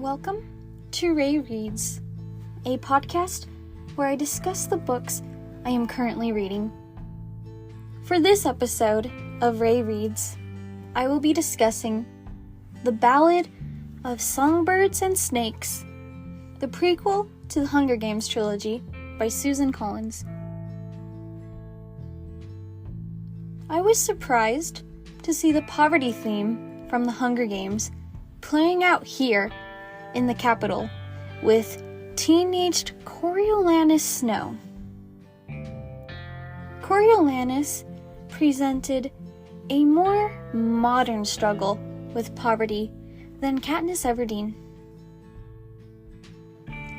Welcome to Ray Reads, a podcast where I discuss the books I am currently reading. For this episode of Ray Reads, I will be discussing The Ballad of Songbirds and Snakes, the prequel to the Hunger Games trilogy by Suzanne Collins. I was surprised to see the poverty theme from the Hunger Games playing out here in the capital with teenaged Coriolanus Snow. Coriolanus presented a more modern struggle with poverty than Katniss Everdeen.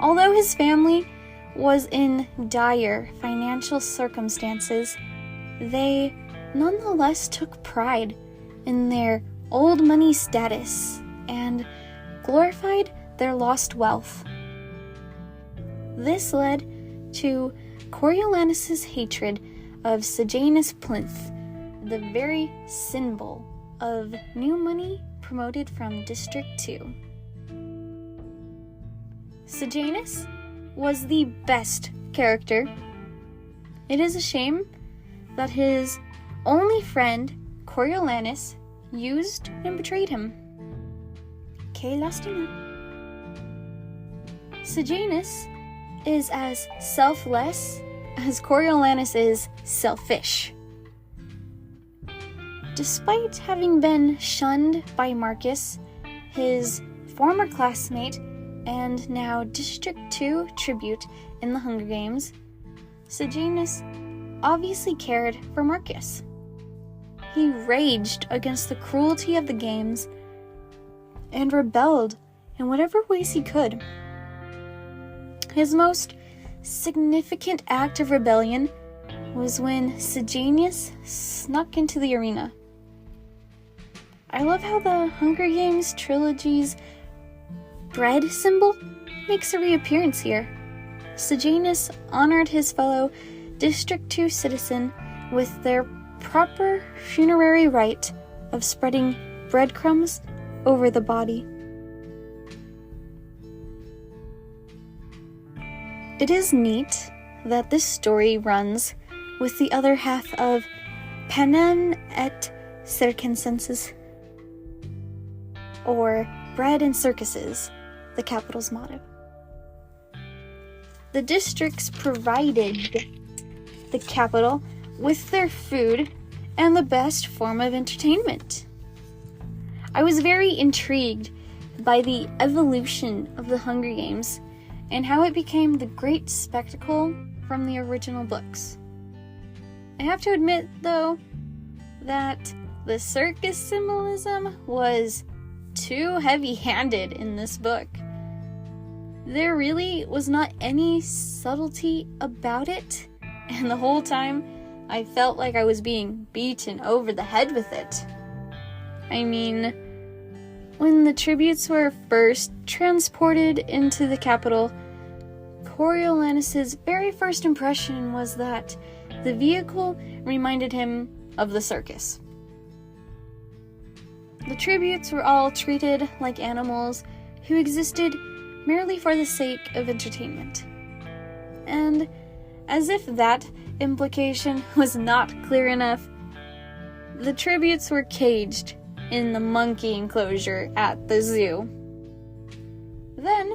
Although his family was in dire financial circumstances, they nonetheless took pride in their old money status and glorified their lost wealth. This led to Coriolanus' hatred of Sejanus Plinth, the very symbol of new money promoted from District 2. Sejanus was the best character. It is a shame that his only friend, Coriolanus, used and betrayed him. Que lástima. Sejanus is as selfless as Coriolanus is selfish. Despite having been shunned by Marcus, his former classmate and now District 2 tribute in the Hunger Games, Sejanus obviously cared for Marcus. He raged against the cruelty of the games and rebelled in whatever ways he could. His most significant act of rebellion was when Sejanus snuck into the arena. I love how the Hunger Games trilogy's bread symbol makes a reappearance here. Sejanus honored his fellow District 2 citizen with their proper funerary rite of spreading breadcrumbs over the body. It is neat that this story runs with the other half of Panem et Circenses, or bread and circuses, the capital's motto. The districts provided the capital with their food and the best form of entertainment. I was very intrigued by the evolution of the Hunger Games and how it became the great spectacle from the original books. I have to admit, though, that the circus symbolism was too heavy-handed in this book. There really was not any subtlety about it, and the whole time I felt like I was being beaten over the head with it. I mean, when the tributes were first transported into the capital, Coriolanus' very first impression was that the vehicle reminded him of the circus. The tributes were all treated like animals who existed merely for the sake of entertainment. And as if that implication was not clear enough, the tributes were caged in the monkey enclosure at the zoo. Then,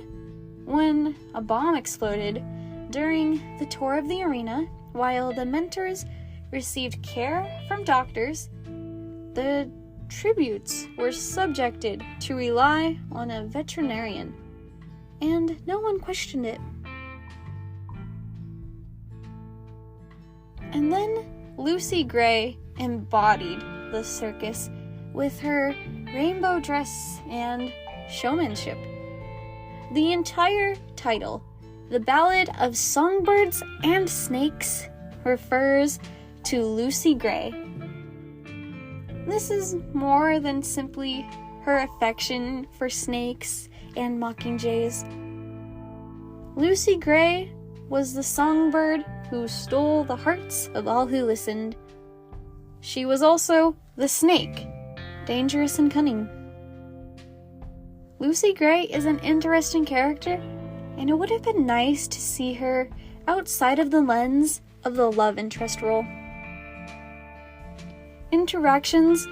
when a bomb exploded during the tour of the arena, while the mentors received care from doctors, the tributes were subjected to rely on a veterinarian, and no one questioned it. And then Lucy Gray embodied the circus with her rainbow dress and showmanship. The entire title, The Ballad of Songbirds and Snakes, refers to Lucy Gray. This is more than simply her affection for snakes and mockingjays. Lucy Gray was the songbird who stole the hearts of all who listened. She was also the snake, dangerous and cunning. Lucy Gray is an interesting character, and it would have been nice to see her outside of the lens of the love interest role. Interactions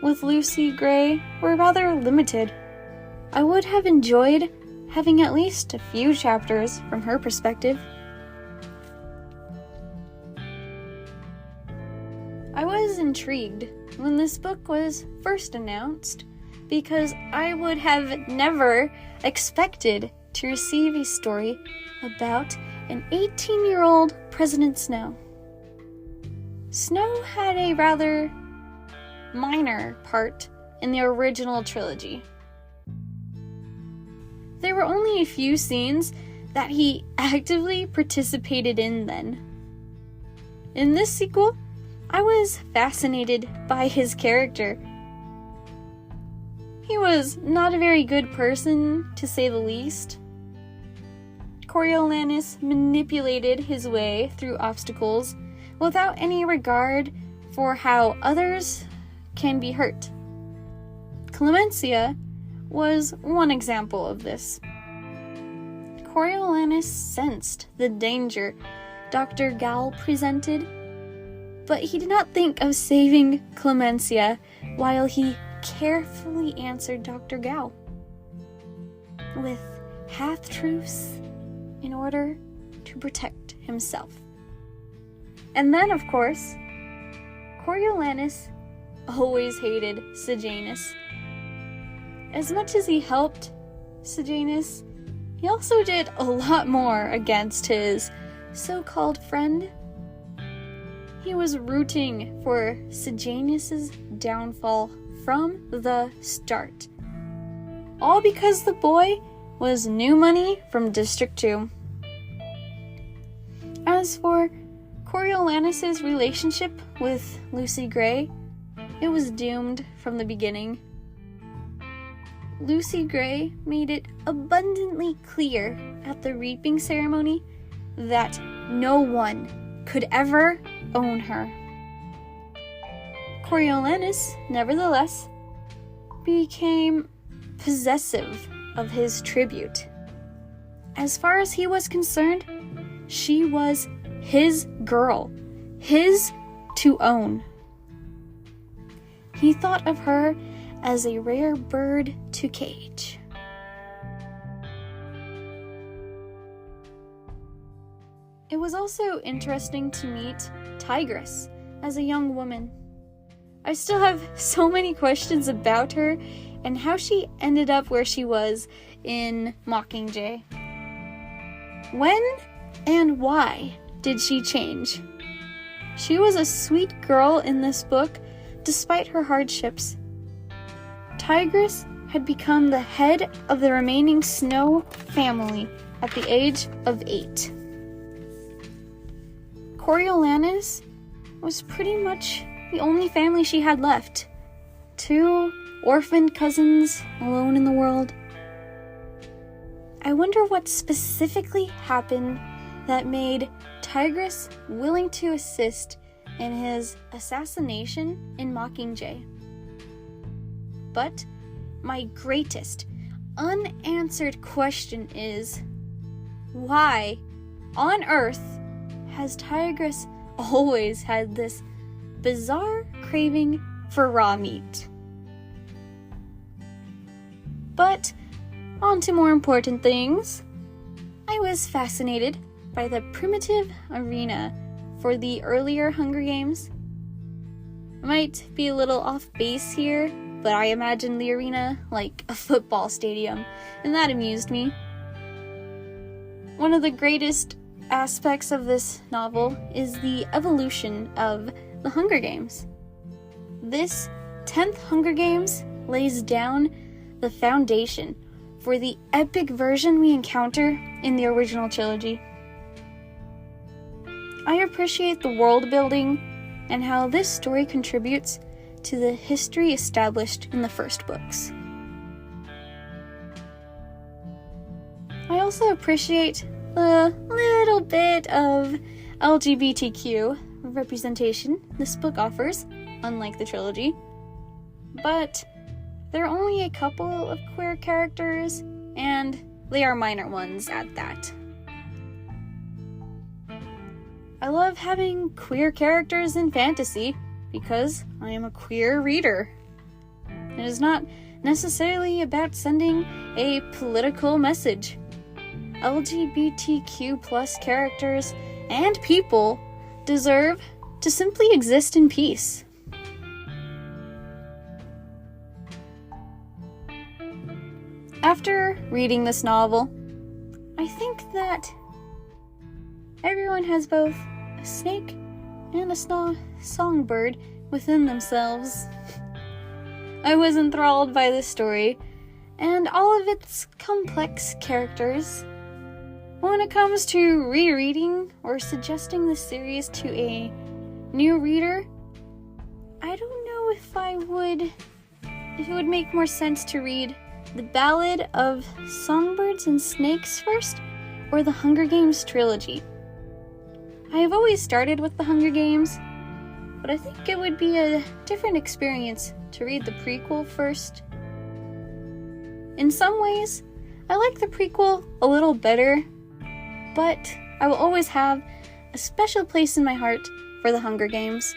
with Lucy Gray were rather limited. I would have enjoyed having at least a few chapters from her perspective. I was intrigued when this book was first announced because I would have never expected to receive a story about an 18-year-old President Snow. Snow had a rather minor part in the original trilogy. There were only a few scenes that he actively participated in then. In this sequel, I was fascinated by his character. He was not a very good person, to say the least. Coriolanus manipulated his way through obstacles without any regard for how others can be hurt. Clemencia was one example of this. Coriolanus sensed the danger Dr. Gal presented, but he did not think of saving Clemencia while he carefully answered Dr. Gal with half-truths in order to protect himself. And then, of course, Coriolanus always hated Sejanus. As much as he helped Sejanus, he also did a lot more against his so-called friend. He was rooting for Sejanus' downfall from the start. All because the boy was new money from District 2. As for Coriolanus' relationship with Lucy Gray, it was doomed from the beginning. Lucy Gray made it abundantly clear at the reaping ceremony that no one could ever own her. Coriolanus, nevertheless, became possessive of his tribute. As far as he was concerned, she was his girl, his to own. He thought of her as a rare bird to cage. It was also interesting to meet Tigress as a young woman. I still have so many questions about her and how she ended up where she was in Mockingjay. When and why did she change? She was a sweet girl in this book, despite her hardships. Tigress had become the head of the remaining Snow family at the age of 8. Coriolanus was pretty much the only family she had left. 2 orphaned cousins alone in the world. I wonder what specifically happened that made Tigress willing to assist in his assassination in Mockingjay. But my greatest unanswered question is, why on earth has Tigress always had this bizarre craving for raw meat? But on to more important things. I was fascinated by the primitive arena for the earlier Hunger Games. I might be a little off base here, but I imagined the arena like a football stadium, and that amused me. One of the greatest aspects of this novel is the evolution of the Hunger Games. This 10th Hunger Games lays down the foundation for the epic version we encounter in the original trilogy. I appreciate the world building and how this story contributes to the history established in the first books. I also appreciate the little bit of LGBTQ representation this book offers, unlike the trilogy. But there are only a couple of queer characters, and they are minor ones at that. I love having queer characters in fantasy because I am a queer reader. It is not necessarily about sending a political message. LGBTQ+ characters and people deserve to simply exist in peace. After reading this novel, I think that everyone has both a snake and a songbird within themselves. I was enthralled by this story and all of its complex characters. When it comes to rereading or suggesting the series to a new reader, I don't know if it would make more sense to read The Ballad of Songbirds and Snakes first, or the Hunger Games trilogy. I have always started with the Hunger Games, but I think it would be a different experience to read the prequel first. In some ways, I like the prequel a little better, but I will always have a special place in my heart for the Hunger Games.